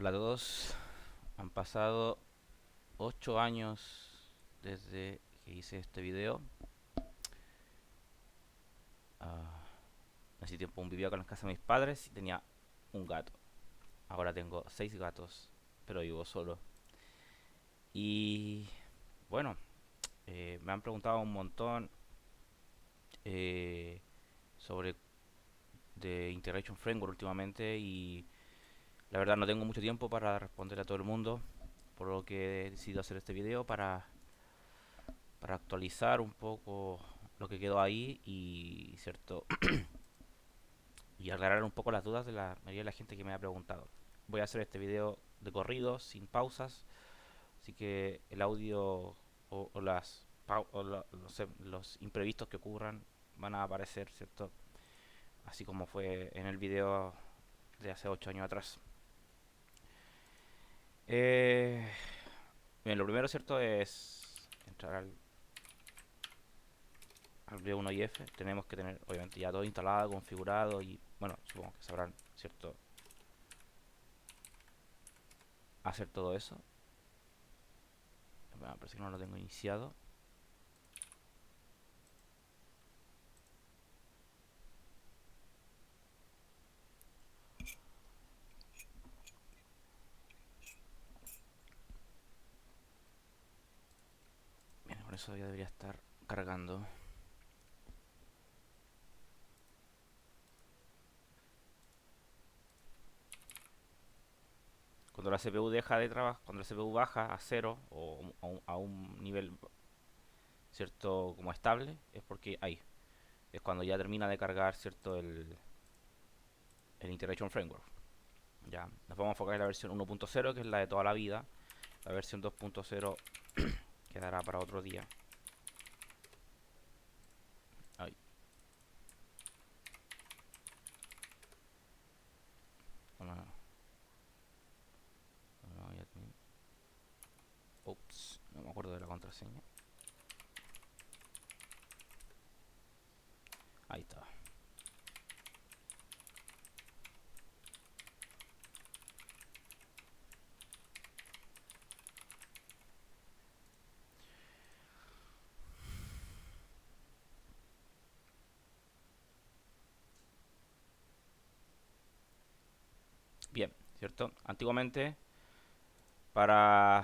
Hola a todos. Han pasado 8 años desde que hice este video. Ah, en ese tiempo aún vivía con la casa de mis padres y tenía un gato. Ahora tengo 6 gatos, pero vivo solo. Y bueno, me han preguntado un montón eh, sobre de Integration Framework últimamente y la verdad no tengo mucho tiempo para responder a todo el mundo, por lo que he decidido hacer este video para actualizar un poco lo que quedó ahí y cierto y aclarar un poco las dudas de la mayoría de la gente que me ha preguntado. Voy a hacer este video de corrido, sin pausas, así que el audio o las no sé, los imprevistos que ocurran van a aparecer, ¿cierto? Así como fue en el video de hace 8 años atrás. Eh, Bien, lo primero, ¿cierto? Es entrar al V1IF. Tenemos que tener, obviamente, ya todo instalado, configurado y, bueno, supongo que sabrán, ¿cierto? Hacer todo eso. Bueno, parece que no lo tengo iniciado. Bien, con eso ya debería estar cargando. Cuando la CPU deja de trabajar, cuando la CPU baja a cero o a un nivel cierto como estable, es porque ahí es cuando ya termina de cargar cierto el Integration Framework. Ya, nos vamos a enfocar en la versión 1.0, que es la de toda la vida. La versión 2.0 quedará para otro día. Ay, no, no, no, ya ups, no me acuerdo de la contraseña. Ahí está. Bien, ¿cierto? Antiguamente, para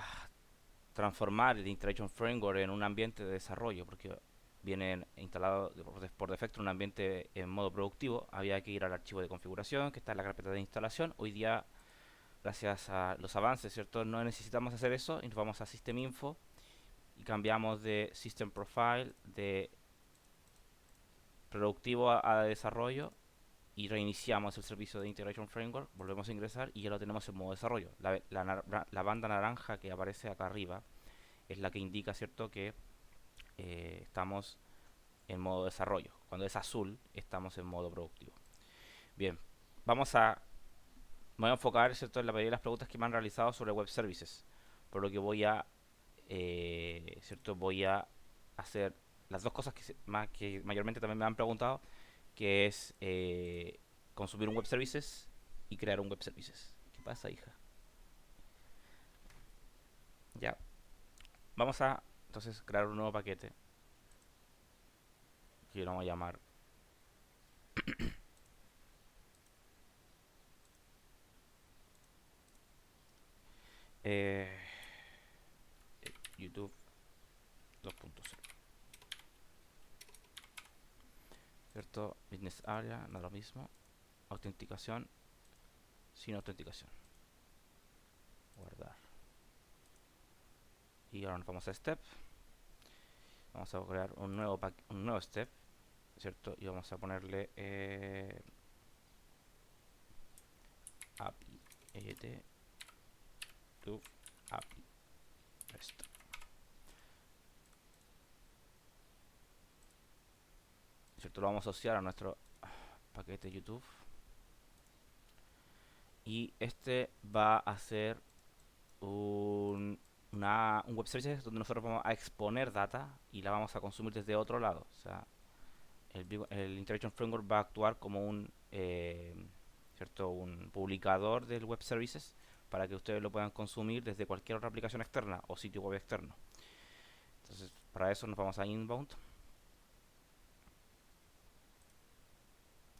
transformar el Integration Framework en un ambiente de desarrollo, porque viene instalado por defecto en un ambiente en modo productivo, había que ir al archivo de configuración que está en la carpeta de instalación. Hoy día, gracias a los avances, ¿cierto? No necesitamos hacer eso y nos vamos a System Info y cambiamos de System Profile de productivo a desarrollo y reiniciamos el servicio de Integration Framework, volvemos a ingresar y ya lo tenemos en modo desarrollo. La banda naranja que aparece acá arriba es la que indica, ¿cierto?, que estamos en modo desarrollo. Cuando es azul, estamos en modo productivo. Bien, vamos a, me voy a enfocar, ¿cierto?, en la mayoría de las preguntas que me han realizado sobre web services. Por lo que ¿cierto?, voy a hacer las dos cosas que mayormente también me han preguntado, que es consumir un web services y crear un web services. ¿Qué pasa, hija? Ya, vamos a entonces crear un nuevo paquete que lo vamos a llamar eh, YouTube 2.0, ¿cierto? Business Area, no es lo mismo. Autenticación sin autenticación. Guardar. Y ahora nos vamos a Step. Vamos a crear un nuevo Step, ¿cierto? Y vamos a ponerle API to API REST. ¿Cierto? Lo vamos a asociar a nuestro paquete YouTube. Y este va a ser un web service donde nosotros vamos a exponer data y la vamos a consumir desde otro lado. O sea, el Interaction Framework va a actuar como ¿cierto? Un publicador del web services, para que ustedes lo puedan consumir desde cualquier otra aplicación externa o sitio web externo. Entonces, para eso nos vamos a Inbound,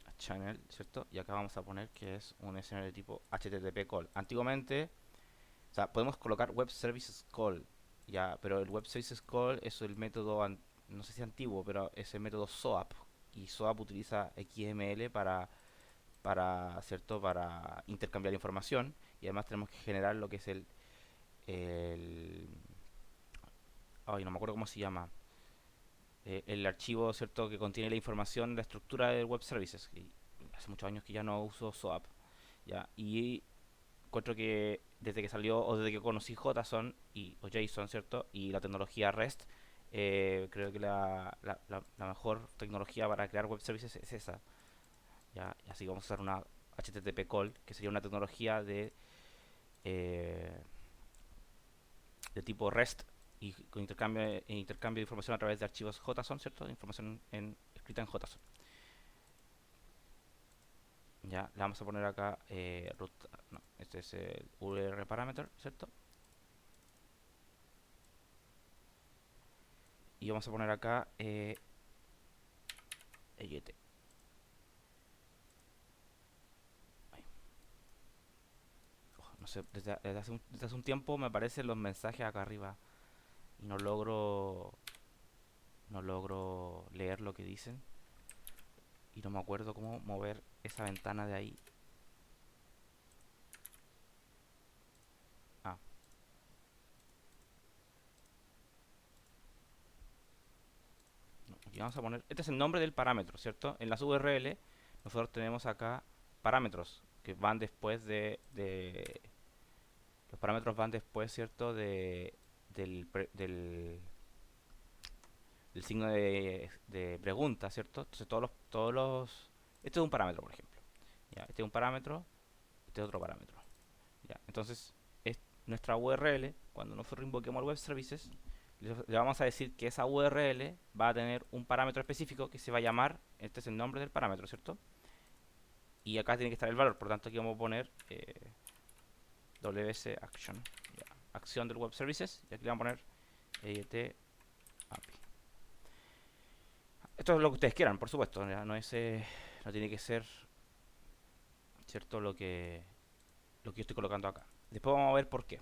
a Channel, ¿cierto? Y acá vamos a poner que es un escenario de tipo HTTP call. Antiguamente, o sea, podemos colocar Web Services Call, ya, pero el Web Services Call es el método, no sé si antiguo, pero es el método SOAP. Y SOAP utiliza XML ¿cierto? Para intercambiar información. Y además tenemos que generar lo que es el ay, no me acuerdo cómo se llama. El archivo, ¿cierto? Que contiene la información, la estructura del Web Services. Y hace muchos años que ya no uso SOAP. ¿Ya? Y encuentro que desde que salió o desde que conocí JSON o JSON, ¿cierto? Y la tecnología REST, creo que la mejor tecnología para crear web services es esa. ¿Ya? Y así vamos a usar una HTTP call, que sería una tecnología eh, de tipo REST y con intercambio de información a través de archivos JSON, ¿cierto? Información escrita en JSON. Ya, le vamos a poner acá root, no, este es el URL parameter, ¿cierto? Y vamos a poner acá EYT. No sé, desde hace un tiempo me aparecen los mensajes acá arriba y no logro leer lo que dicen y no me acuerdo cómo mover esa ventana de ahí. Ah, no, aquí vamos a poner, este es el nombre del parámetro, ¿cierto? En las URL nosotros tenemos acá parámetros que van después los parámetros van después, ¿cierto? Del signo de pregunta, ¿cierto? Entonces este es un parámetro, por ejemplo. ¿Ya? Este es un parámetro, este es otro parámetro. ¿Ya? Entonces, es nuestra URL, cuando nosotros invoquemos el web services, le vamos a decir que esa URL va a tener un parámetro específico que se va a llamar, este es el nombre del parámetro, ¿cierto? Y acá tiene que estar el valor, por lo tanto aquí vamos a poner ws action, ¿ya? Acción del web services, y aquí le vamos a poner EYT API. Esto es lo que ustedes quieran, por supuesto, ¿ya? No tiene que ser, ¿cierto? Lo que yo estoy colocando acá. Después vamos a ver por qué.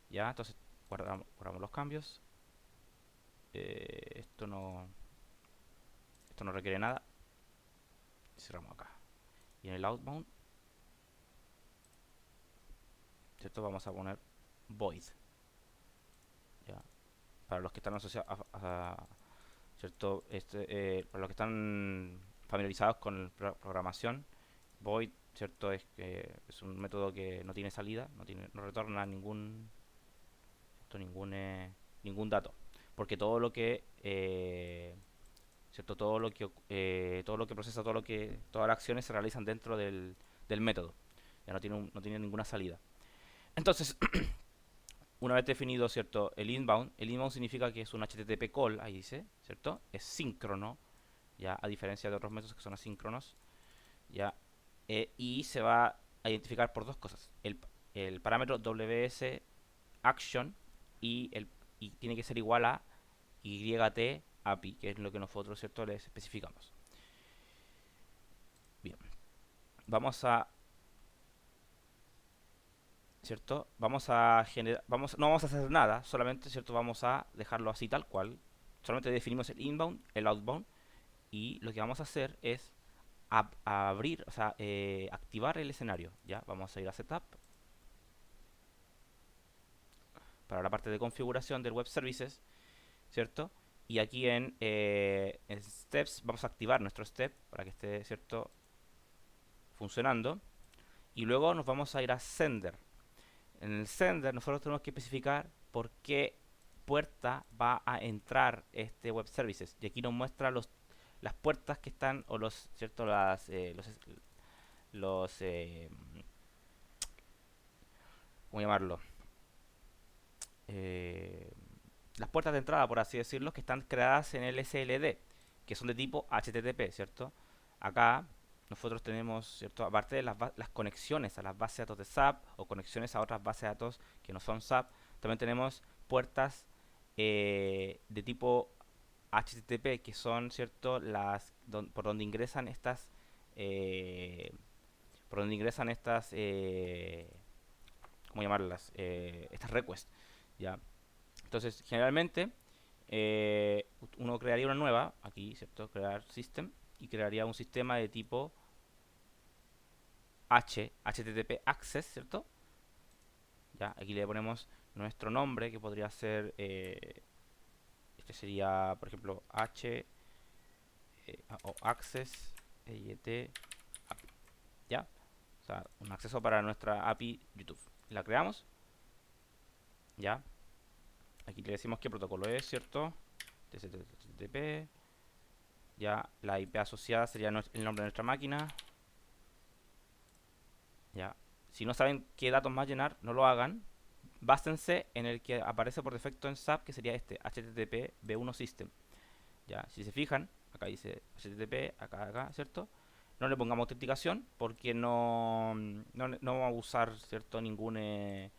Ya, entonces guardamos los cambios. Esto no requiere nada. Cerramos acá. Y en el outbound, ¿cierto? Vamos a poner void. ¿Ya? Para los que están asociados ¿cierto? Para los que están familiarizados con programación, void, ¿cierto? Es un método que no tiene salida, no retorna ningún dato. Porque ¿cierto? Todo lo que procesa, todas las acciones se realizan dentro del método. Ya no tiene ninguna salida. Entonces, una vez definido, ¿cierto? El inbound significa que es un HTTP call, ahí dice, ¿cierto? Es síncrono, ya, a diferencia de otros métodos que son asíncronos, ya. Y se va a identificar por dos cosas. El parámetro WS action y tiene que ser igual a YT API, que es lo que nosotros, ¿cierto? Les especificamos. Bien, vamos a, ¿cierto? Vamos a generar, no vamos a hacer nada, solamente, ¿cierto? Vamos a dejarlo así tal cual. Solamente definimos el inbound, el outbound y lo que vamos a hacer es abrir, o sea, activar el escenario. Ya, vamos a ir a Setup para la parte de configuración del Web Services, ¿cierto? Y aquí en Steps vamos a activar nuestro step para que esté, ¿cierto? Funcionando. Y luego nos vamos a ir a Sender. En el Sender nosotros tenemos que especificar por qué puerta va a entrar este Web Services. Y aquí nos muestra las puertas que están, o ¿cierto? Los ¿cómo llamarlo? Eh, las puertas de entrada, por así decirlo, que están creadas en el SLD, que son de tipo HTTP, ¿cierto? Acá nosotros tenemos, ¿cierto? Aparte de las conexiones a las bases de datos de SAP o conexiones a otras bases de datos que no son SAP, también tenemos puertas de tipo HTTP, que son, ¿cierto? Por donde ingresan eh, estas, ¿cómo llamarlas? Estas requests, ¿ya? Entonces, generalmente, uno crearía una nueva, aquí, ¿cierto? Crear system, y crearía un sistema de tipo HTTP access, ¿cierto? Ya, aquí le ponemos nuestro nombre, que podría ser, este sería, por ejemplo, o access, EIT, API, ¿ya? O sea, un acceso para nuestra API YouTube. La creamos, ¿ya? Aquí le decimos qué protocolo es, ¿cierto? HTTP, ya, la IP asociada sería el nombre de nuestra máquina, ¿ya? Si no saben qué datos más llenar, no lo hagan. Bástense en el que aparece por defecto en SAP, que sería este, HTTP B1 System. Ya, si se fijan, acá dice HTTP, acá, ¿cierto? No le pongamos autenticación porque no vamos a usar, ¿cierto? No vamos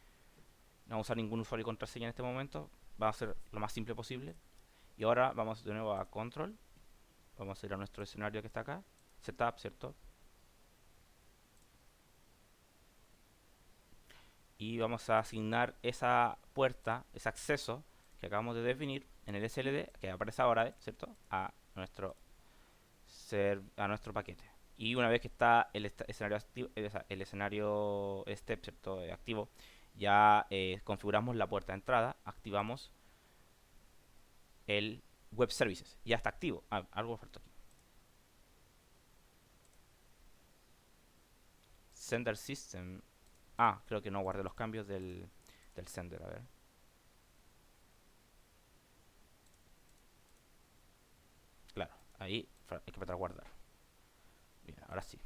a usar ningún usuario y contraseña en este momento. Va a ser lo más simple posible. Y ahora vamos de nuevo a Control. Vamos a ir a nuestro escenario que está acá. Setup, ¿cierto? Y vamos a asignar esa puerta, ese acceso que acabamos de definir en el SLD, que aparece ahora, ¿cierto? A nuestro paquete. Y una vez que está escenario activo, el escenario step, ¿cierto? Activo, ya configuramos la puerta de entrada, activamos el web services. Ya está activo. Algo falta aquí. Sender system. Creo que no guardé los cambios del sender. A ver. Claro, ahí hay que apretar guardar. Bien, ahora sí.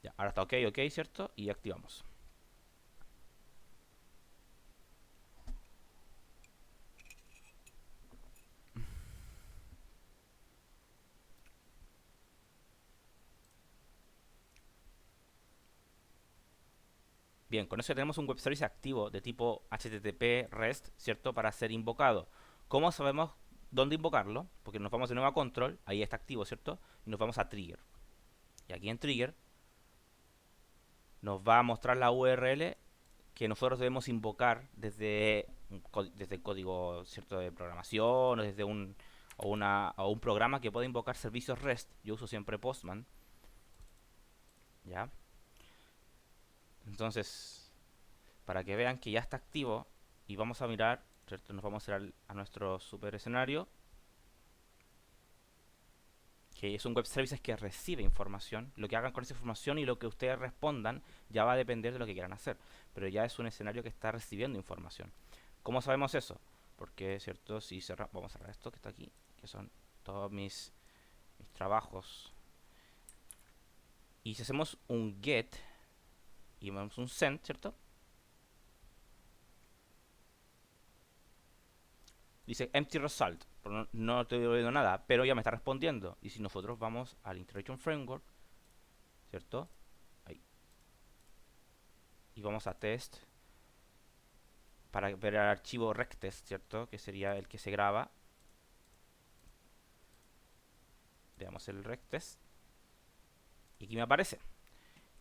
Ya, ahora está ok, ¿cierto? Y activamos. Bien, con eso ya tenemos un web service activo de tipo HTTP REST, ¿cierto? Para ser invocado. ¿Cómo sabemos dónde invocarlo? Porque nos vamos de nuevo a control, ahí está activo, ¿cierto? Y nos vamos a trigger. Y aquí en trigger nos va a mostrar la URL que nosotros debemos invocar desde el código, ¿cierto? De programación o desde un programa que pueda invocar servicios REST. Yo uso siempre Postman, ¿ya? Entonces, para que vean que ya está activo y vamos a mirar, ¿cierto? Nos vamos a ir a nuestro super escenario, que es un web services que recibe información. Lo que hagan con esa información y lo que ustedes respondan ya va a depender de lo que quieran hacer, pero ya es un escenario que está recibiendo información. ¿Cómo sabemos eso? Porque, ¿cierto? Si vamos a cerrar esto que está aquí, que son todos mis trabajos, y si hacemos un get y vemos un send, ¿cierto? Dice empty result, pero no estoy viendo nada, pero ya me está respondiendo. Y si nosotros vamos al Integration Framework, ¿cierto? Ahí. Y vamos a test para ver el archivo rectest, ¿cierto? Que sería el que se graba. Veamos el rectest. Y aquí me aparece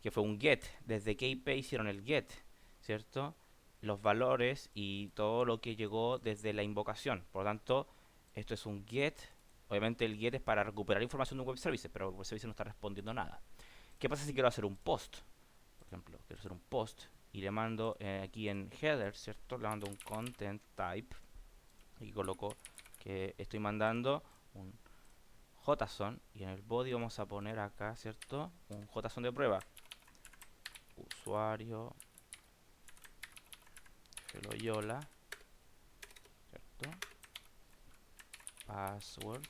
que fue un get. Desde qué IP hicieron el get, ¿cierto? Los valores y todo lo que llegó desde la invocación. Por lo tanto, esto es un get. Obviamente el get es para recuperar información de un web service, pero el web service no está respondiendo nada. ¿Qué pasa si quiero hacer un post? Por ejemplo, quiero hacer un post y le mando aquí en header, ¿cierto? Le mando un content type y coloco que estoy mandando un JSON y en el body vamos a poner acá, ¿cierto? Un JSON de prueba. Usuario Loyola, ¿cierto? Password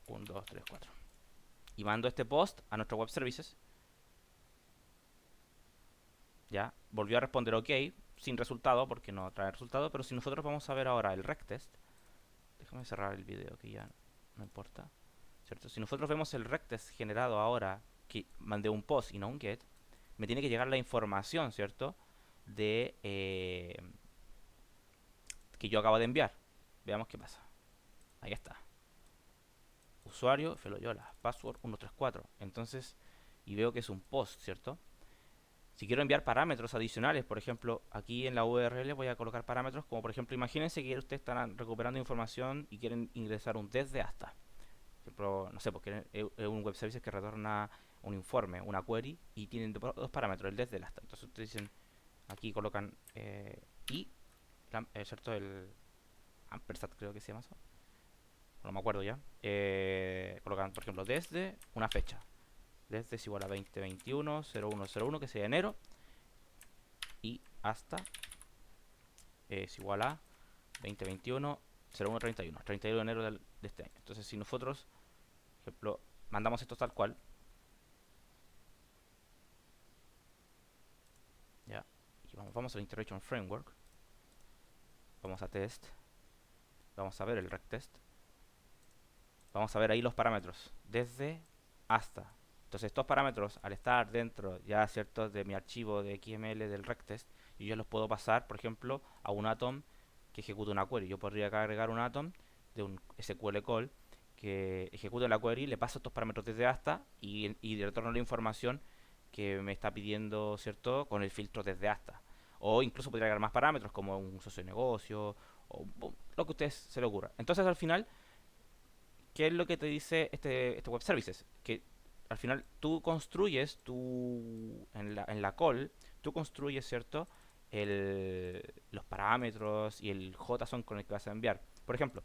1, 2, 3, 4. Y mando este post a nuestro web services. Ya, volvió a responder ok, sin resultado porque no trae resultado, pero si nosotros vamos a ver ahora el rectest, Déjame cerrar el video que ya no importa, ¿cierto? Si nosotros vemos el rectest generado ahora, que mandé un post y no un get, me tiene que llegar la información, ¿cierto? De que yo acabo de enviar. Veamos qué pasa. Ahí está. Usuario, Feloyola, password 134. Entonces, y veo que es un post, ¿cierto? Si quiero enviar parámetros adicionales, por ejemplo, aquí en la URL voy a colocar parámetros como, por ejemplo, imagínense que ustedes están recuperando información y quieren ingresar un desde hasta. Por ejemplo, no sé, porque es un web service que retorna un informe, una query, y tienen dos parámetros, el desde el hasta. Entonces ustedes dicen, aquí colocan y, ¿cierto? El ampersand creo que se llama eso. No me acuerdo ya. Colocan, por ejemplo, desde una fecha. Desde es igual a 2021, 0101, que sea enero. Y hasta es igual a 2021, 0131, 31 de enero de este año. Entonces, si nosotros, por ejemplo, mandamos esto tal cual, ya, y vamos al Integration Framework, vamos a test, vamos a ver el rectest, vamos a ver ahí los parámetros, desde hasta. Entonces, estos parámetros, al estar dentro, ya cierto, de mi archivo de XML del rectest, yo ya los puedo pasar, por ejemplo, a un atom que ejecute una query. Yo podría agregar un atom de un SQL call que ejecute la query, le paso estos parámetros desde hasta y le retorno la información que me está pidiendo, ¿cierto? Con el filtro desde hasta. O incluso podría agregar más parámetros como un socio de negocio o lo que a ustedes se le ocurra. Entonces, al final, ¿qué es lo que te dice este web services? Que al final tú construyes en la call, tú construyes, ¿cierto? Los parámetros y el JSON con el que vas a enviar. Por ejemplo,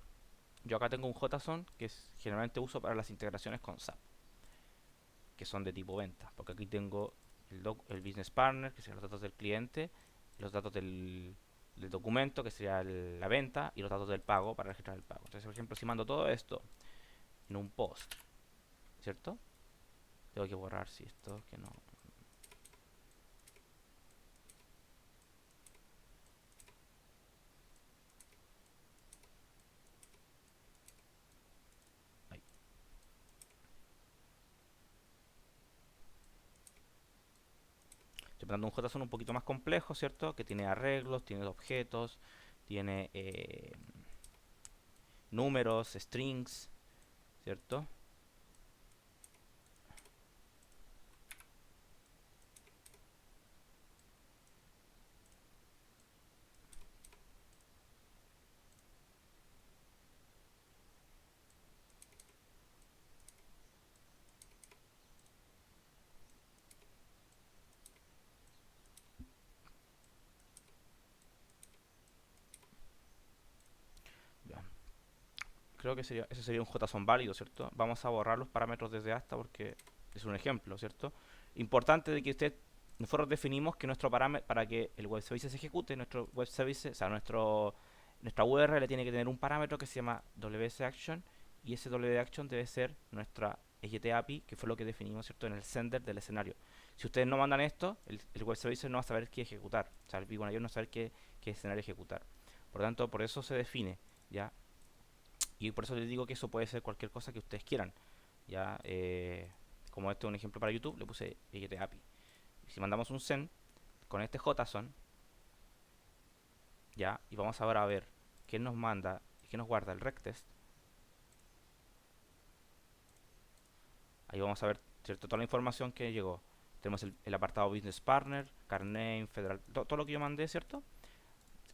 yo acá tengo un JSON que generalmente uso para las integraciones con SAP, que son de tipo venta, porque aquí tengo el business partner, que serían los datos del cliente, los datos del documento, que sería la venta, y los datos del pago para registrar el pago. Entonces, por ejemplo, si mando todo esto en un post, ¿cierto? Tengo que borrar si esto, que no. Ahí. Estoy mandando un JSON un poquito más complejo, ¿cierto? Que tiene arreglos, tiene objetos, tiene números, strings, ¿cierto? Ya. Creo que ese sería un JSON válido, ¿cierto? Vamos a borrar los parámetros desde hasta porque es un ejemplo, ¿cierto? Importante de que nosotros definimos que nuestro parámetro, para que el web service se ejecute, nuestro web service, o sea, nuestra URL tiene que tener un parámetro que se llama WSAction y ese WSAction debe ser nuestra EGT API, que fue lo que definimos, ¿cierto? En el sender del escenario. Si ustedes no mandan esto, el web service no va a saber qué ejecutar, o sea, el BigOneIO no va a saber qué escenario ejecutar. Por lo tanto, por eso se define, ¿ya? Y por eso les digo que eso puede ser cualquier cosa que ustedes quieran. Ya, como este es un ejemplo para YouTube, le puse EGT API. Si mandamos un send con este JSON, ya, y vamos ahora a ver qué nos manda, qué nos guarda el rectest. Ahí vamos a ver, ¿cierto? Toda la información que llegó. Tenemos el apartado Business Partner, Carname, Federal, todo lo que yo mandé, ¿cierto?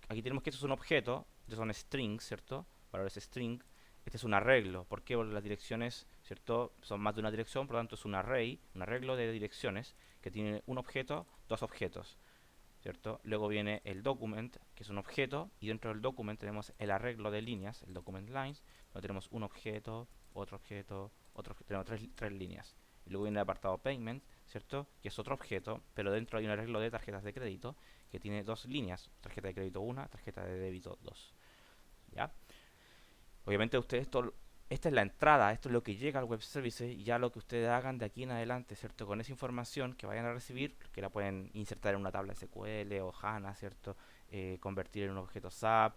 Aquí tenemos que esto es un objeto, estos son strings, ¿cierto? Valores string. Este es un arreglo. ¿Por qué? Porque las direcciones, ¿cierto? Son más de una dirección, por lo tanto es un array, un arreglo de direcciones que tiene un objeto, dos objetos, ¿cierto? Luego viene el document, que es un objeto, y dentro del document tenemos el arreglo de líneas, el document lines, donde tenemos un objeto, otro objeto, tenemos tres líneas. Y luego viene el apartado payment, ¿cierto? Que es otro objeto, pero dentro hay un arreglo de tarjetas de crédito que tiene dos líneas, tarjeta de crédito 1, tarjeta de débito 2. ¿Ya? Obviamente ustedes esta es la entrada, esto es lo que llega al web service y ya lo que ustedes hagan de aquí en adelante, ¿cierto? Con esa información que vayan a recibir, que la pueden insertar en una tabla SQL o HANA, ¿cierto? Convertir en un objeto SAP,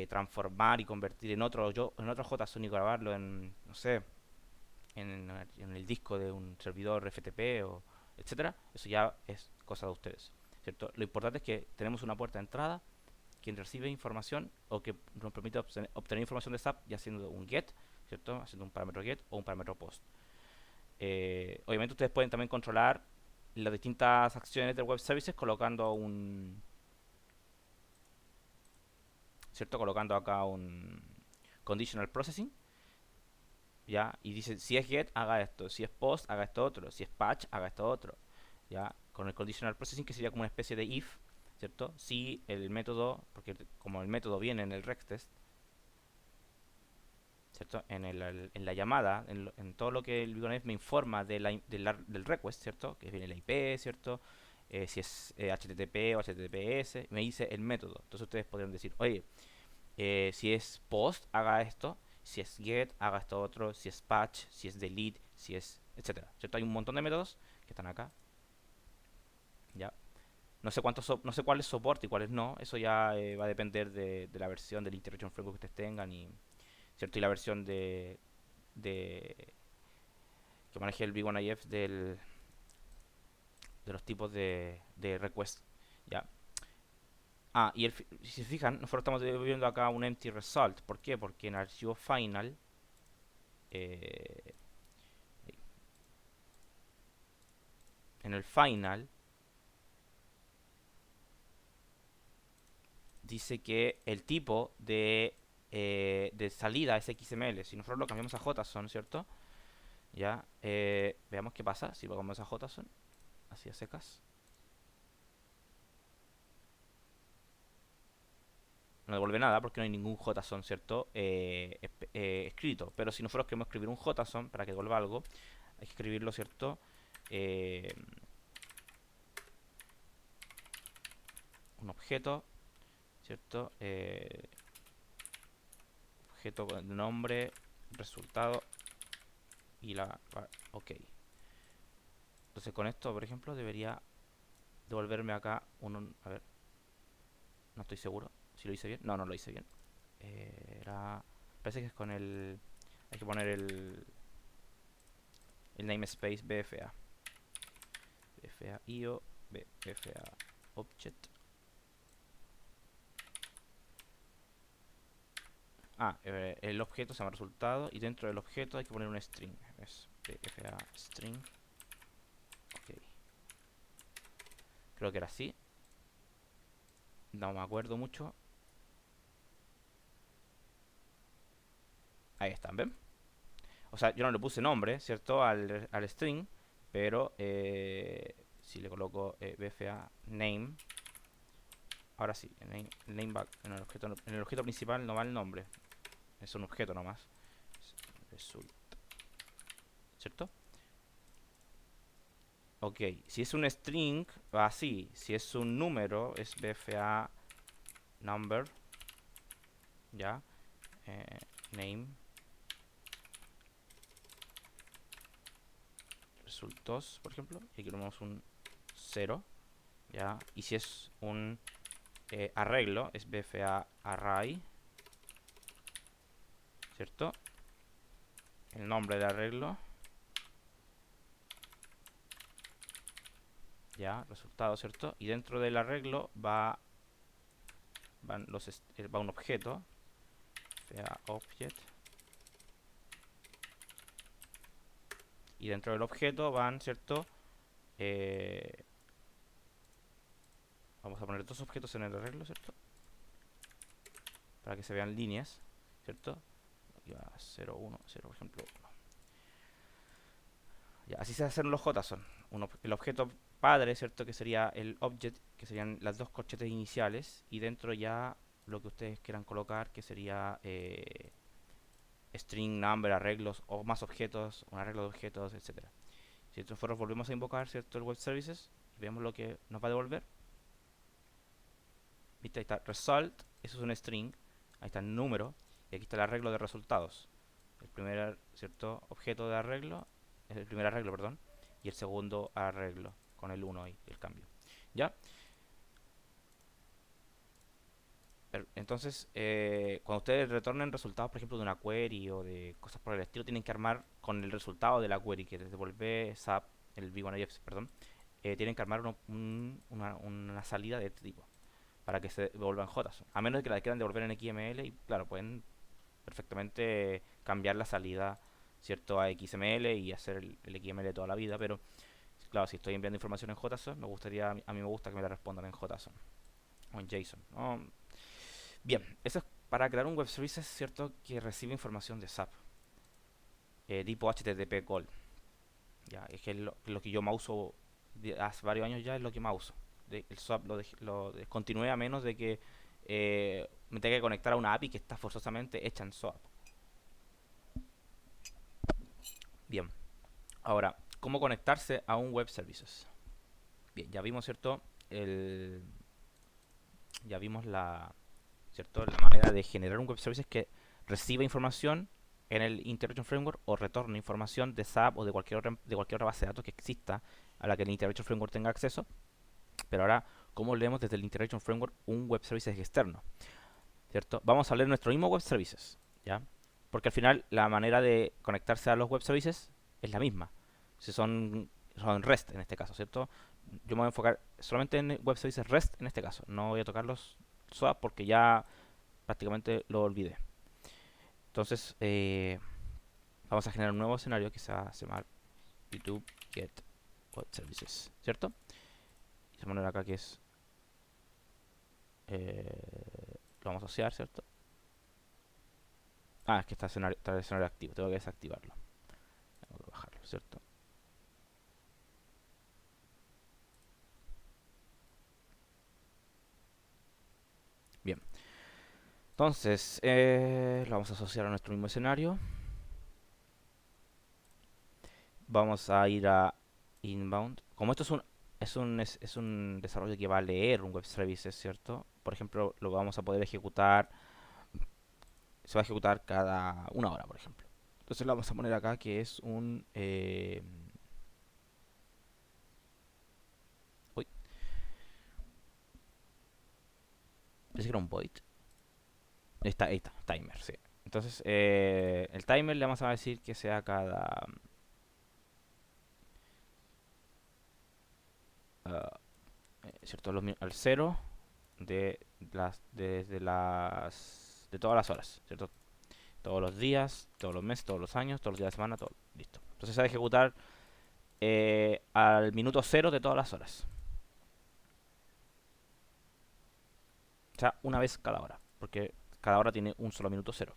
transformar y convertir en otro JSON y grabarlo en, no sé, en el disco de un servidor FTP o etcétera, eso ya es cosa de ustedes, ¿cierto? Lo importante es que tenemos una puerta de entrada quien recibe información o que nos permite obtener información de SAP ya haciendo un get, ¿cierto? Haciendo un parámetro get o un parámetro post. Obviamente ustedes pueden también controlar las distintas acciones del web services colocando ¿cierto? Colocando acá un conditional processing, ¿ya? Y dice, si es get, haga esto, si es post, haga esto otro, si es patch, haga esto otro, ¿ya? Con el conditional processing que sería como una especie de if, ¿cierto? Si el método, porque como el método viene en el request, ¿cierto? En la llamada, en todo lo que el Beacon me informa del request, ¿cierto? Que viene la IP, ¿cierto? Si es HTTP o HTTPS, me dice el método. Entonces ustedes podrían decir, oye, si es post, haga esto. Si es get, haga esto otro. Si es patch, si es delete, si es, etcétera, ¿cierto? Hay un montón de métodos que están acá, ¿ya? No sé no sé cuáles soporte y cuáles no. Eso ya va a depender de la versión del Integration Framework que ustedes tengan y, ¿cierto? Y la versión de que maneje el V1IF de los tipos de request, ¿ya? Ah, y si se fijan, nosotros estamos viendo acá un empty result. ¿Por qué? Porque en el archivo final, eh, en el final, dice que el tipo de salida es XML. Si nosotros lo cambiamos a JSON, ¿cierto? Ya, veamos qué pasa si lo cambiamos a JSON, así a secas. No devuelve nada porque no hay ningún JSON, ¿cierto? Escrito. Pero si nosotros queremos escribir un JSON para que devuelva algo, hay que escribirlo, ¿cierto? Eh, un objeto, ¿cierto? Objeto con nombre, resultado y ok. Entonces con esto, por ejemplo, debería devolverme acá a ver, no estoy seguro si lo hice bien. No, no lo hice bien. Parece que es con hay que poner el namespace BFA. BFA IO, BFA object. El objeto se llama resultado y dentro del objeto hay que poner un string. Es BFA string. Ok. Creo que era así. No me acuerdo mucho. Ahí están, ¿ven? O sea, yo no le puse nombre, ¿cierto? Al string, pero si le coloco BFA name, ahora sí, en el objeto principal no va el nombre, es un objeto nomás. Result, ¿cierto? Ok, si es un string, va así. Si es un número, es BFA number, ¿ya? Name, result2, por ejemplo. Y aquí tenemos un 0, ¿ya? Y si es un arreglo, es BFA array, ¿cierto? El nombre de arreglo, ya, resultado, ¿cierto? Y dentro del arreglo va un objeto, BFA object, y dentro del objeto van, ¿cierto? Eh, Vamos a poner dos objetos en el arreglo, ¿cierto? Para que se vean líneas, ¿cierto? Aquí va 0, 1, 0, por ejemplo, 1. Ya, así se hacen los JSON. El objeto padre, ¿cierto? Que sería el object, que serían las dos corchetes iniciales. Y dentro ya lo que ustedes quieran colocar, que sería string, number, arreglos o más objetos, un arreglo de objetos, etcétera. Si nosotros volvemos a invocar, ¿cierto? El web services y vemos lo que nos va a devolver. ¿Viste? Ahí está result, eso es un string. Ahí está el número. Y aquí está el arreglo de resultados. El primer, ¿cierto? Objeto de arreglo. Es el primer arreglo, perdón. Y el segundo arreglo. Con el 1 ahí, el cambio. ¿Ya? Entonces, cuando ustedes retornen resultados, por ejemplo, de una query o de cosas por el estilo, tienen que armar con el resultado de la query que les devuelve SAP, el V1IX, perdón, tienen que armar una salida de este tipo para que se devuelvan JSON. A menos de que la quieran devolver en XML y, claro, pueden perfectamente cambiar la salida, ¿cierto?, a XML y hacer el XML toda la vida, pero, claro, si estoy enviando información en JSON, a mí me gusta que me la respondan en JSON o en JSON, ¿no? Bien, eso es para crear un web services, ¿cierto?, que recibe información de SAP, tipo HTTP call. Ya, es que es lo que yo más uso hace varios años ya, es lo que más uso. El SAP lo descontinué a menos de que me tenga que conectar a una API que está forzosamente hecha en SOAP. Bien, ahora, ¿cómo conectarse a un web services? Bien, ya vimos, ¿cierto? Ya vimos ¿cierto? La manera de generar un web services que reciba información en el Integration Framework o retorne información de SAP o de cualquier otra base de datos que exista a la que el Integration Framework tenga acceso. Pero ahora, ¿cómo leemos desde el Integration Framework un web services externo? ¿Cierto? Vamos a leer nuestro mismo web services, ¿ya? Porque al final la manera de conectarse a los web services es la misma. Si son REST en este caso, ¿cierto? Yo me voy a enfocar solamente en web services REST en este caso. No voy a tocar los SOAP porque ya prácticamente lo olvidé. Entonces, vamos a generar un nuevo escenario que se va a llamar YouTube Get Web Services, ¿cierto? Y vamos a poner acá que es lo vamos a asociar, ¿cierto? Ah, es que está el escenario activo, tengo que desactivarlo. Tengo que bajarlo, ¿cierto? Bien, entonces lo vamos a asociar a nuestro mismo escenario. Vamos a ir a Inbound. Como esto es un desarrollo que va a leer un web services, ¿cierto? Por ejemplo, lo vamos a poder ejecutar, se va a ejecutar cada una hora, por ejemplo. Entonces lo vamos a poner acá que es un... uy, pensé que era un void. Ahí está, timer, sí. Entonces, el timer le vamos a decir que sea cada... ah, ¿cierto? Al cero de todas las horas, ¿cierto? Todos los días, todos los meses, todos los años, todos los días de semana, todo. Listo. Entonces se va a ejecutar al minuto cero de todas las horas. O sea, una vez cada hora. Porque cada hora tiene un solo minuto cero.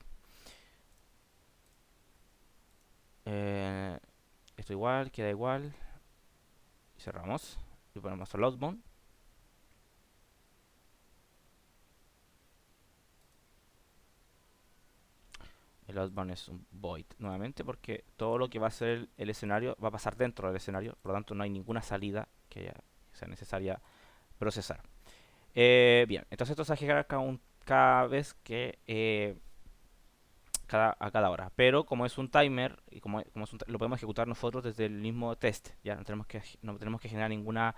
Eh, Esto igual, queda igual. Y cerramos. Y ponemos el outbound. El outbound es un void nuevamente porque todo lo que va a ser el escenario va a pasar dentro del escenario. Por lo tanto, no hay ninguna salida que sea necesaria procesar. Bien, entonces esto se va a ejecutar cada vez que a cada hora. Pero como es un timer y lo podemos ejecutar nosotros desde el mismo test, ya no tenemos que generar ninguna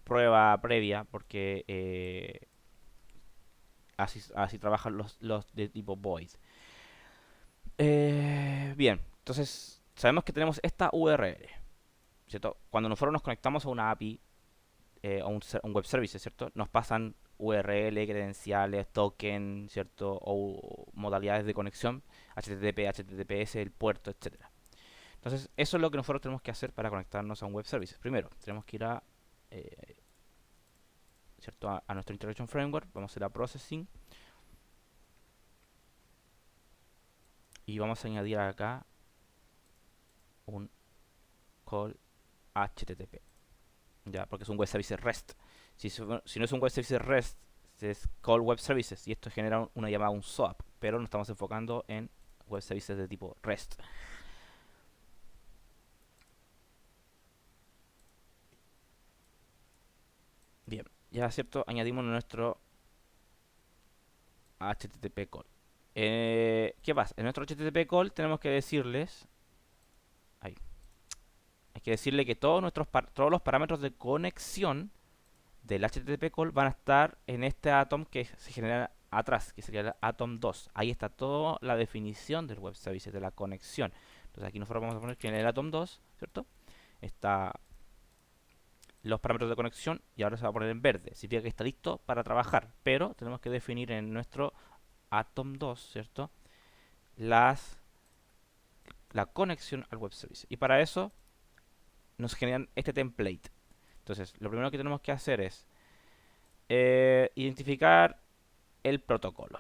prueba previa porque así trabajan los de tipo void. Bien, entonces sabemos que tenemos esta URL, ¿cierto? Cuando nosotros nos conectamos a una API a un web service, ¿cierto? Nos pasan URL, credenciales, token, ¿cierto? O modalidades de conexión, HTTP, HTTPS, el puerto, etcétera. Entonces, eso es lo que nosotros tenemos que hacer para conectarnos a un web service. Primero, tenemos que ir eh, ¿cierto? A nuestro Integration Framework, vamos a ir a Processing y vamos a añadir acá un call HTTP, ya, porque es un web service REST. Si no es un web service REST, es call web services y esto genera una llamada a un SOAP, pero nos estamos enfocando en web services de tipo REST. Bien, ya cierto, añadimos nuestro HTTP call. ¿Qué pasa? En nuestro HTTP call tenemos que decirles, ahí, hay que decirle que todos los parámetros de conexión del HTTP call van a estar en este atom que se genera atrás, que sería el Atom2. Ahí está toda la definición del web service, de la conexión. Entonces aquí nosotros vamos a poner que en el Atom2, ¿cierto? Está los parámetros de conexión y ahora se va a poner en verde. Significa que está listo para trabajar, pero tenemos que definir en nuestro Atom2, ¿cierto? Las, la conexión al web service. Y para eso nos generan este template. Entonces, lo primero que tenemos que hacer es identificar el protocolo.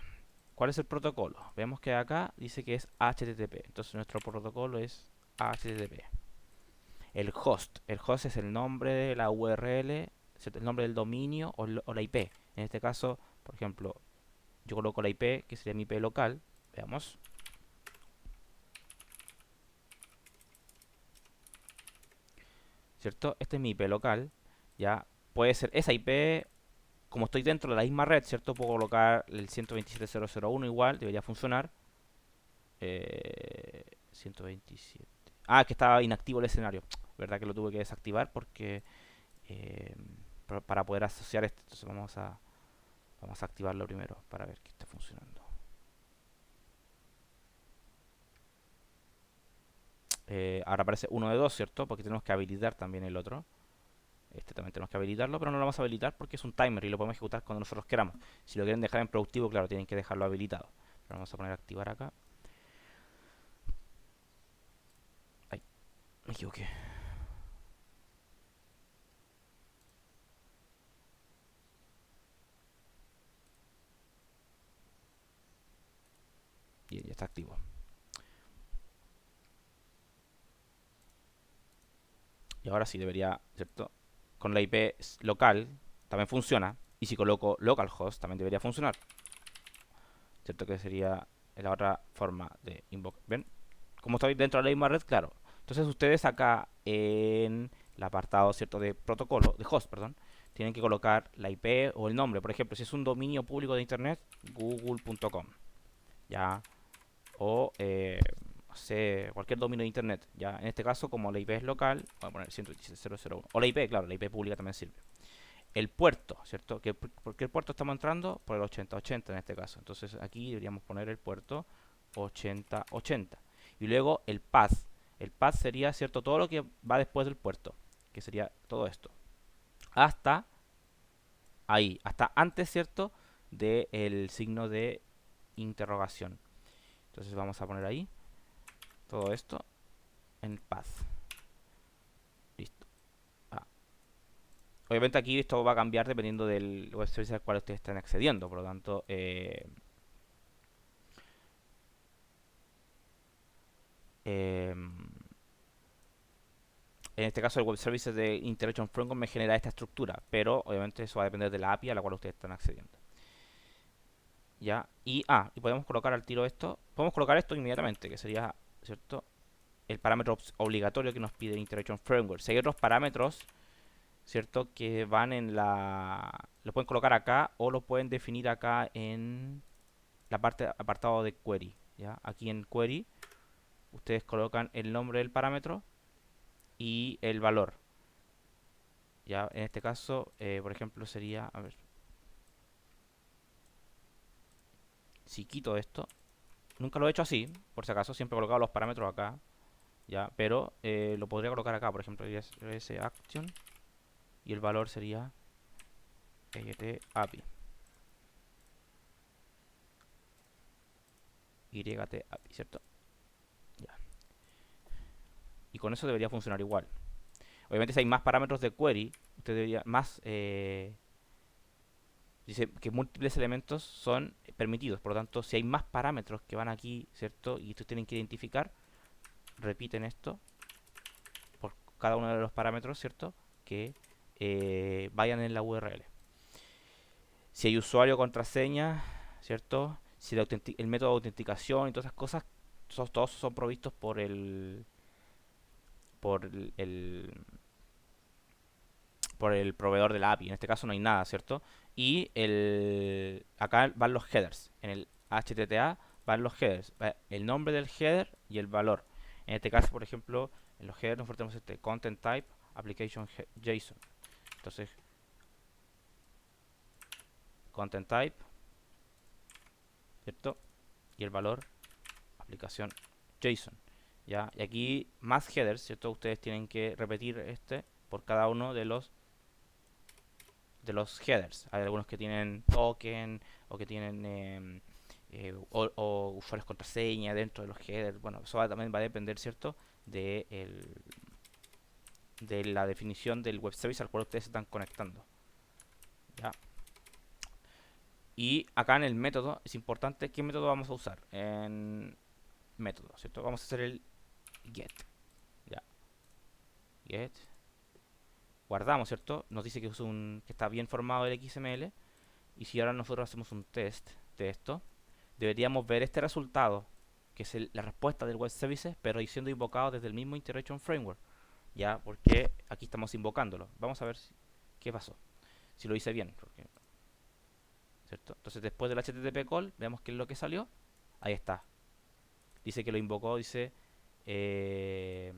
¿Cuál es el protocolo? Vemos que acá dice que es HTTP. Entonces nuestro protocolo es HTTP. El host es el nombre de la URL, el nombre del dominio o la IP. En este caso, por ejemplo, yo coloco la IP, que sería mi IP local. Veamos. ¿Cierto? Este es mi IP local. Ya puede ser esa IP. Como estoy dentro de la misma red, ¿cierto? Puedo colocar el 127.0.0.1 igual, debería funcionar. 127. Ah, que estaba inactivo el escenario. ¿Verdad que lo tuve que desactivar? Porque eh, para poder asociar esto. Entonces vamos a activarlo primero para ver que está funcionando. Ahora aparece uno de dos, ¿cierto? Porque tenemos que habilitar también el otro. Este también tenemos que habilitarlo, pero no lo vamos a habilitar porque es un timer y lo podemos ejecutar cuando nosotros queramos. Si lo quieren dejar en productivo, claro, tienen que dejarlo habilitado. Pero vamos a poner a activar acá. Ay, me equivoqué. Y ya está activo. Y ahora sí debería, ¿cierto? Con la IP local también funciona. Y si coloco localhost también debería funcionar. ¿Cierto? Que sería la otra forma de invocar. ¿Ven? Como estoy dentro de la misma red, claro. Entonces ustedes acá en el apartado, ¿cierto? De protocolo, de host, perdón, tienen que colocar la IP o el nombre. Por ejemplo, si es un dominio público de internet, google.com. Ya. O no sé, cualquier dominio de internet. Ya, en este caso, como la IP es local, voy a poner 127.0.0.1. O la IP, claro, la IP pública también sirve. El puerto, ¿cierto? ¿Por qué el puerto estamos entrando? Por el 8080 en este caso. Entonces aquí deberíamos poner el puerto 8080. Y luego el path. El path sería, ¿cierto? Todo lo que va después del puerto. Que sería todo esto. Hasta ahí. Hasta antes, ¿cierto? Del signo de interrogación. Entonces vamos a poner ahí todo esto en path. Listo. Ah. Obviamente aquí esto va a cambiar dependiendo del web service al cual ustedes estén accediendo. Por lo tanto, en este caso el web service de Interaction Framework me genera esta estructura, pero obviamente eso va a depender de la API a la cual ustedes están accediendo. Ya, y podemos colocar al tiro esto, podemos colocar esto inmediatamente, que sería, ¿cierto? El parámetro obligatorio que nos pide Interaction Framework. Si hay otros parámetros, ¿cierto? Que van en la... Lo pueden colocar acá o lo pueden definir acá en la parte apartado de query. ¿Ya? Aquí en query ustedes colocan el nombre del parámetro y el valor. Ya, en este caso, por ejemplo, sería, a ver, si quito esto, nunca lo he hecho así, por si acaso, siempre he colocado los parámetros acá, ya, pero lo podría colocar acá, por ejemplo, ese action y el valor sería API, API, ¿cierto? Ya. Y con eso debería funcionar igual. Obviamente si hay más parámetros de query, usted debería más dice que múltiples elementos son permitidos. Por lo tanto, si hay más parámetros que van aquí, ¿cierto? Y ustedes tienen que identificar, repiten esto por cada uno de los parámetros, ¿cierto? Que vayan en la URL. Si hay usuario, contraseña, ¿cierto? Si el método de autenticación y todas esas cosas, todos son provistos por por el proveedor de la API. En este caso no hay nada, ¿cierto? Y acá van los headers. En el HTTP van los headers. El nombre del header y el valor. En este caso, por ejemplo, en los headers nosotros tenemos este content type application JSON. Entonces, content type ¿cierto? Y el valor aplicación JSON, ¿ya? Y aquí más headers, ¿cierto? Ustedes tienen que repetir este por cada uno de los headers. Hay algunos que tienen token o que tienen o usuarios contraseña dentro de los headers. Bueno, eso también va a depender, ¿cierto? De, de la definición del web service al cual ustedes se están conectando. ¿Ya? Y acá en el método es importante qué método vamos a usar. En método, ¿cierto? Vamos a hacer el get. ¿Ya? Get. Guardamos, ¿cierto? Nos dice que, que está bien formado el XML. Y si ahora nosotros hacemos un test de esto, deberíamos ver este resultado, que es la respuesta del web services, pero siendo invocado desde el mismo Integration Framework. Ya, porque aquí estamos invocándolo. Vamos a ver qué pasó. Si lo hice bien. ¿Cierto? Entonces después del HTTP call, veamos qué es lo que salió. Ahí está. Dice que lo invocó, dice... eh,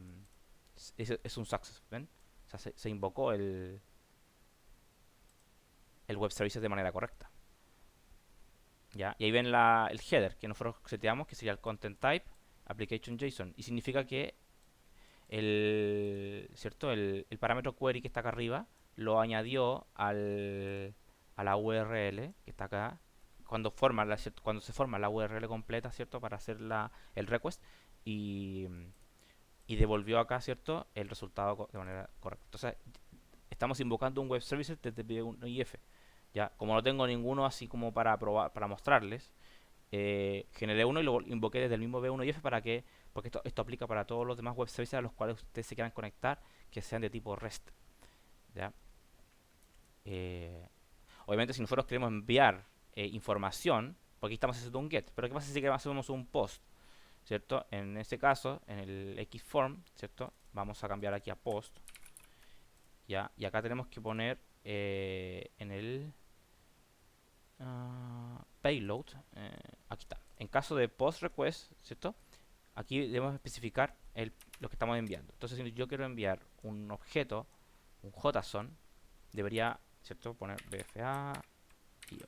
es un success, ¿ven? O sea, se invocó el web services de manera correcta. ¿Ya? Y ahí ven el header que nosotros seteamos, que sería el content type application JSON. Y significa que ¿cierto? El parámetro query que está acá arriba lo añadió a la URL que está acá cuando cuando se forma la URL completa, ¿cierto? Para hacer el request y, y devolvió acá, ¿cierto? El resultado de manera correcta. Entonces, estamos invocando un web service desde V1IF. Ya, como no tengo ninguno así como para probar, para mostrarles, generé uno y lo invoqué desde el mismo V1IF porque esto aplica para todos los demás web services a los cuales ustedes se quieran conectar, que sean de tipo REST. ¿Ya? Eh, Obviamente si nosotros queremos enviar información, porque aquí estamos haciendo un get, pero ¿qué pasa si hacemos un post? ¿Cierto? En este caso, en el Xform, ¿cierto? Vamos a cambiar aquí a post. ¿Ya? Y acá tenemos que poner en el payload, aquí está. En caso de post request, ¿cierto? Aquí debemos especificar lo que estamos enviando. Entonces, si yo quiero enviar un objeto, un JSON, debería, ¿cierto? Poner bfa y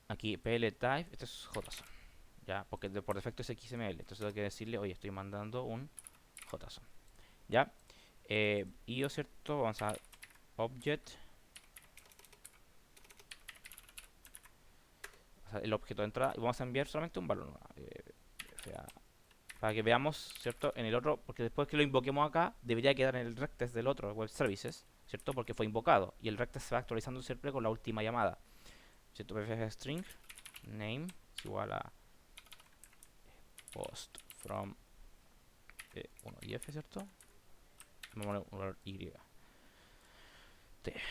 aquí pl-type, este es JSON, ¿ya? Porque por defecto es XML. Entonces tengo que decirle, oye, estoy mandando un JSON, ¿ya? Y yo, ¿cierto? Vamos a object, o sea, el objeto de entrada, y vamos a enviar solamente un valor, bfa, para que veamos, ¿cierto? En el otro, porque después que lo invoquemos acá, debería quedar en el rectest del otro web services, ¿cierto? Porque fue invocado y el rectest se va actualizando siempre con la última llamada, ¿cierto? Bff string name es igual a post from 1if, ¿cierto? Vamos a poner un valor y t.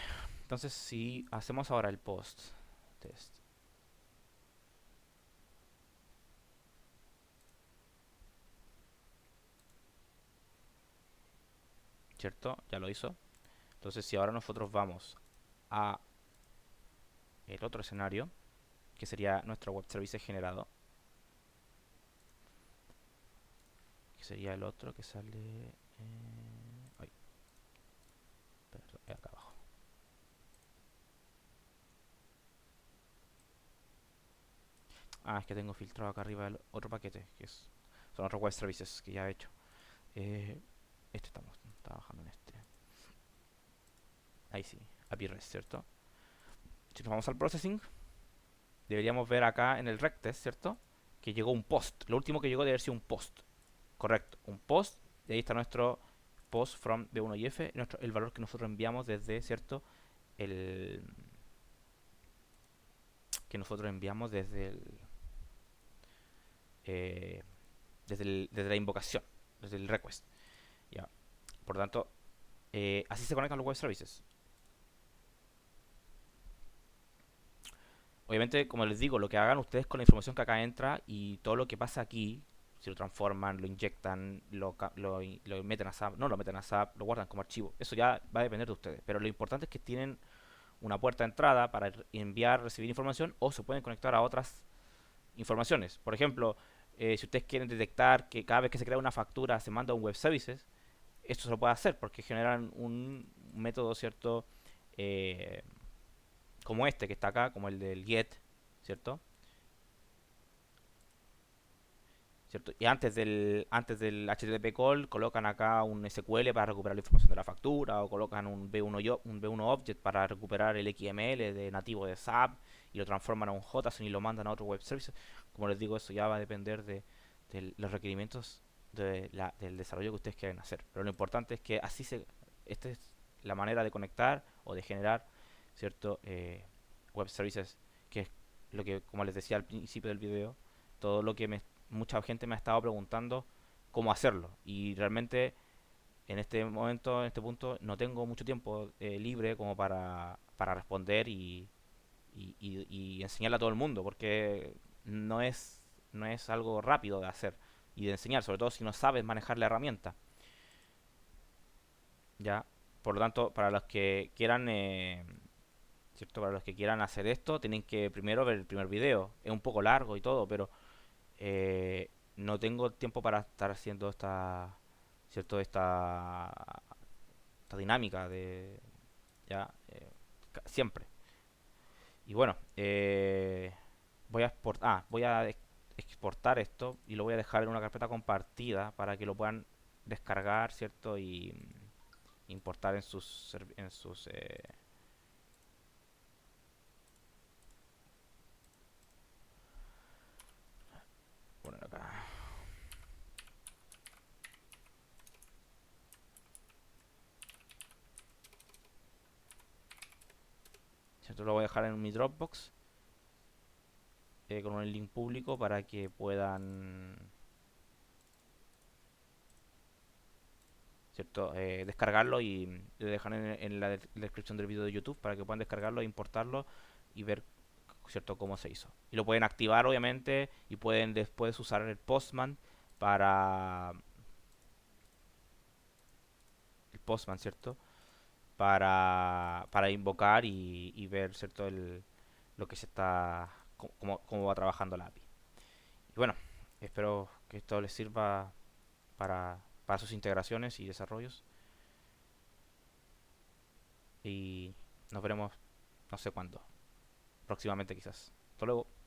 Entonces, si hacemos ahora el post test, ¿cierto? Ya lo hizo. Entonces, si ahora nosotros vamos a el otro escenario, que sería nuestro web service generado, que sería el otro que sale ay, perdón, acá abajo. Es que tengo filtrado acá arriba el otro paquete, son otros web services que ya he hecho. Estamos trabajando en este. Ahí sí, API REST, ¿cierto? Si nos vamos al processing, deberíamos ver acá en el rectest, ¿cierto? Que llegó un post. Lo último que llegó debe ser un post. Correcto, un post. Y ahí está nuestro post from B1IF, el valor que nosotros enviamos desde, ¿cierto? El que nosotros enviamos eh, desde la invocación, desde el request. ¿Ya? Por lo tanto, así se conectan los web services. Obviamente, como les digo, lo que hagan ustedes con la información que acá entra y todo lo que pasa aquí, si lo transforman, lo inyectan, lo meten a SAP, no lo meten a SAP, lo guardan como archivo. Eso ya va a depender de ustedes. Pero lo importante es que tienen una puerta de entrada para enviar, recibir información o se pueden conectar a otras informaciones. Por ejemplo, si ustedes quieren detectar que cada vez que se crea una factura se manda un web services, esto se lo puede hacer porque generan un método, ¿cierto? eh, como este que está acá, como el del Get, ¿cierto? ¿Cierto? Y antes del HTTP call colocan acá un SQL para recuperar la información de la factura, o colocan un B1 Object para recuperar el XML de nativo de SAP y lo transforman a un JSON y lo mandan a otro web service. Como les digo, eso ya va a depender de los requerimientos del desarrollo que ustedes quieren hacer. Pero lo importante es que esta es la manera de conectar o de generar, ¿cierto? Web services, que es lo que, como les decía al principio del video, todo lo que mucha gente me ha estado preguntando cómo hacerlo. Y realmente en este momento, en este punto, no tengo mucho tiempo libre como para responder y enseñarle a todo el mundo, porque no es, no es algo rápido de hacer y de enseñar, sobre todo si no sabes manejar la herramienta. ¿Ya? Por lo tanto, para los que quieran, ¿cierto? Para los que quieran hacer esto, tienen que primero ver el primer video. Es un poco largo y todo, pero no tengo tiempo para estar haciendo cierto esta dinámica de ya siempre. Y bueno, voy a exportar esto y lo voy a dejar en una carpeta compartida para que lo puedan descargar, cierto, y importar en sus poner acá. ¿Cierto? Lo voy a dejar en mi Dropbox con un link público para que puedan, ¿cierto? Descargarlo y lo dejan en la descripción del video de YouTube para que puedan descargarlo, importarlo y ver, ¿cierto? Cómo se hizo. Y lo pueden activar, obviamente, y pueden después usar el Postman para ¿cierto? Para invocar y ver, ¿cierto? Lo que se está, cómo va trabajando la API. Y bueno, espero que esto les sirva para sus integraciones y desarrollos. Y nos veremos no sé cuándo. Próximamente quizás. Hasta luego.